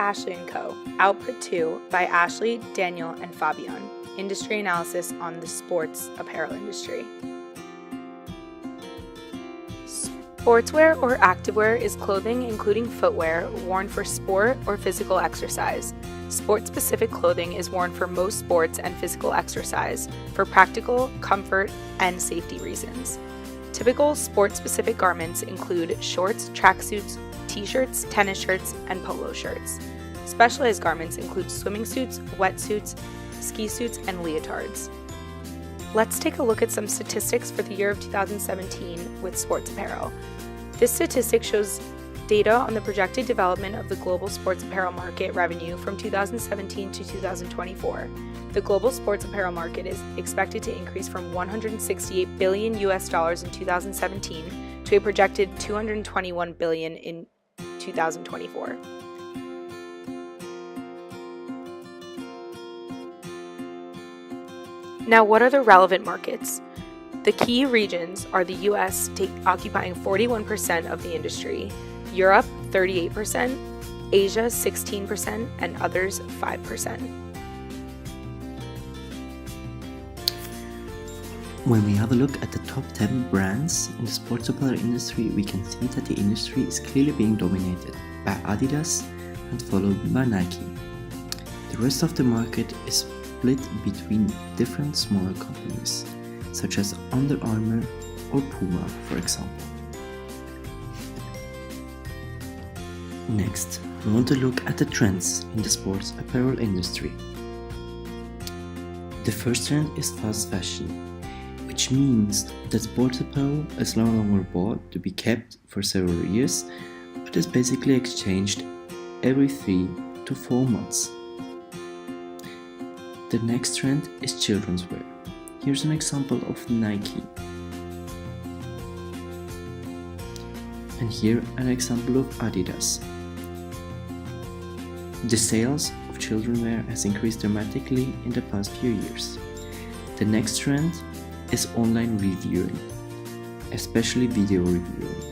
Ashley & Co. Output 2 by Ashley, Daniel, and Fabian. Industry analysis on the sports apparel industry. Sportswear or activewear is clothing including footwear worn for sport or physical exercise. Sport-specific clothing is worn for most sports and physical exercise for practical, comfort, and safety reasons. Typical sport-specific garments include shorts, tracksuits, t-shirts, tennis shirts, and polo shirts. Specialized garments include swimming suits, wetsuits, ski suits, and leotards. Let's take a look at some statistics for the year of 2017 with sports apparel. This statistic shows data on the projected development of the global sports apparel market revenue from 2017 to 2024. The global sports apparel market is expected to increase from $168 billion in 2017 to a projected $221 billion in 2024. Now, what are the relevant markets? The key regions are the US occupying 41% of the industry, Europe 38%, Asia 16%, and others 5%. When we have a look at the top 10 brands in the sports apparel industry, we can see that the industry is clearly being dominated by Adidas and followed by Nike. The rest of the market is split between different smaller companies, such as Under Armour or Puma, for example. Next, we want to look at the trends in the sports apparel industry. The first trend is fast fashion, which means that sports apparel is no longer bought to be kept for several years, but is basically exchanged every 3 to 4 months. The next trend is children's wear. Here's an example of Nike. And here an example of Adidas. The sales of children's wear has increased dramatically in the past few years. The next trend is online reviewing, especially video reviewing.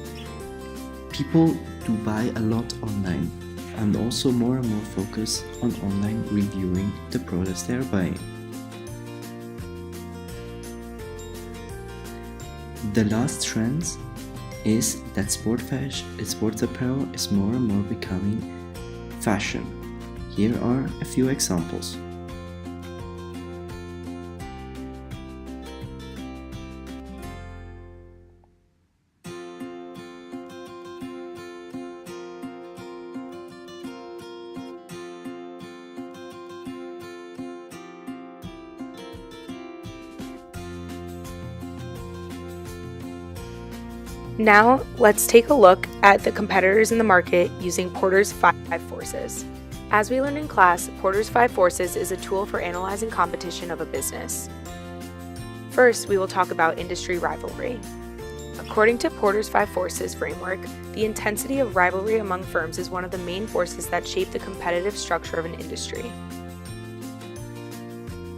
People do buy a lot online, and also more and more focus on online reviewing the products they are buying. The last trend is that sports apparel is more and more becoming fashion. Here are a few examples. Now, let's take a look at the competitors in the market using Porter's 5 Forces. As we learned in class, Porter's 5 Forces is a tool for analyzing competition of a business. First, we will talk about industry rivalry. According to Porter's 5 Forces framework, the intensity of rivalry among firms is one of the main forces that shape the competitive structure of an industry.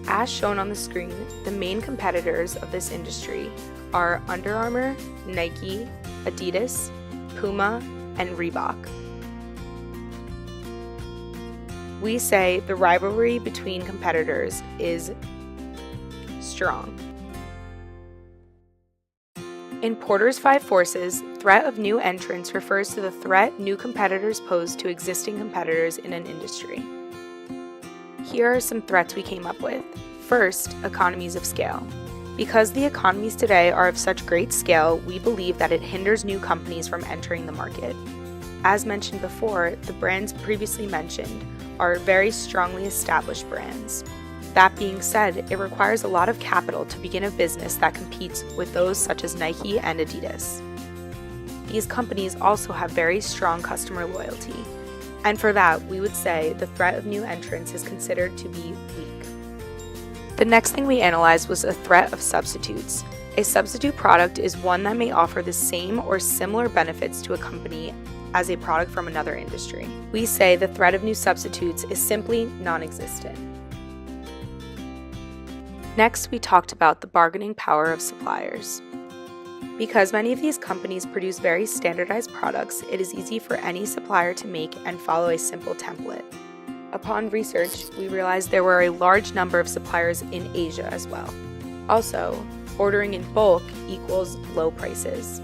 As shown on the screen, the main competitors of this industry are Under Armour, Nike, Adidas, Puma, and Reebok. We say the rivalry between competitors is strong. In Porter's 5 Forces, threat of new entrants refers to the threat new competitors pose to existing competitors in an industry. Here are some threats we came up with. First, economies of scale. Because the economies today are of such great scale, we believe that it hinders new companies from entering the market. As mentioned before, the brands previously mentioned are very strongly established brands. That being said, it requires a lot of capital to begin a business that competes with those such as Nike and Adidas. These companies also have very strong customer loyalty, and for that, we would say the threat of new entrants is considered to be weak. The next thing we analyzed was a threat of substitutes. A substitute product is one that may offer the same or similar benefits to a company as a product from another industry. We say the threat of new substitutes is simply non-existent. Next, we talked about the bargaining power of suppliers. Because many of these companies produce very standardized products, it is easy for any supplier to make and follow a simple template. Upon research, we realized there were a large number of suppliers in Asia as well. Also, ordering in bulk equals low prices.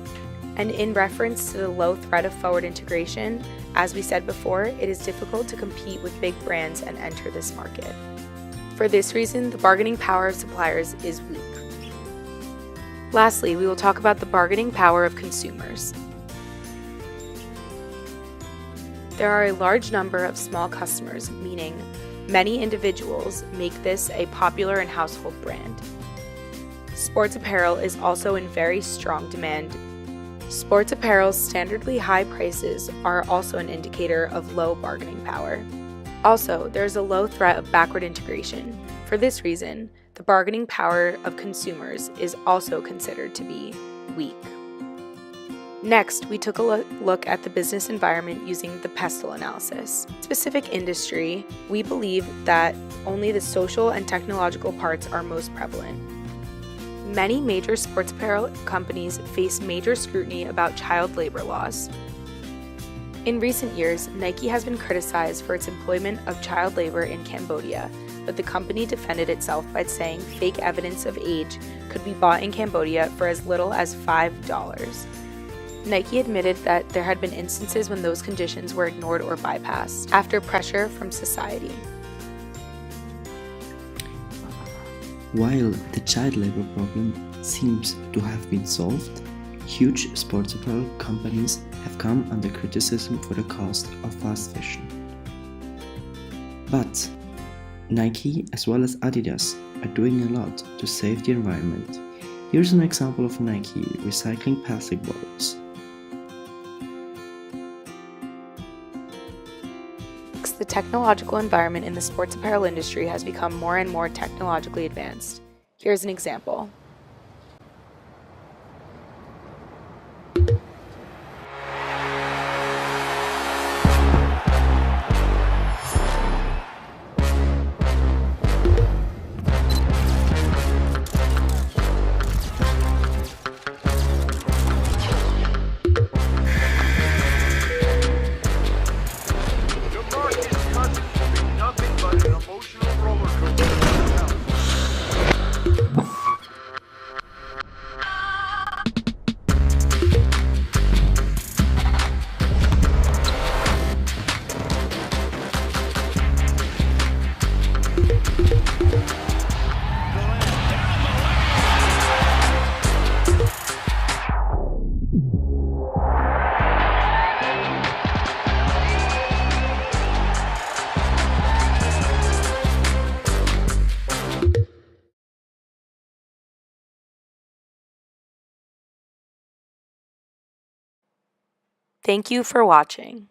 And in reference to the low threat of forward integration, as we said before, it is difficult to compete with big brands and enter this market. For this reason, the bargaining power of suppliers is weak. Lastly, we will talk about the bargaining power of consumers. There are a large number of small customers, meaning many individuals make this a popular and household brand. Sports apparel is also in very strong demand. Sports apparel's standardly high prices are also an indicator of low bargaining power. Also, there is a low threat of backward integration. For this reason, the bargaining power of consumers is also considered to be weak. Next, we took a look at the business environment using the pestle analysis. Specific industry, we believe that only the social and technological parts are most prevalent. Many major sports apparel companies face major scrutiny about child labor laws. In recent years, Nike has been criticized for its employment of child labor in Cambodia, but the company defended itself by saying fake evidence of age could be bought in Cambodia for as little as $5. Nike admitted that there had been instances when those conditions were ignored or bypassed after pressure from society. While the child labor problem seems to have been solved, huge sports apparel companies have come under criticism for the cost of fast fashion. But Nike as well as Adidas are doing a lot to save the environment. Here's an example of Nike recycling plastic bottles. The technological environment in the sports apparel industry has become more and more technologically advanced. Here's an example. Thank you for watching.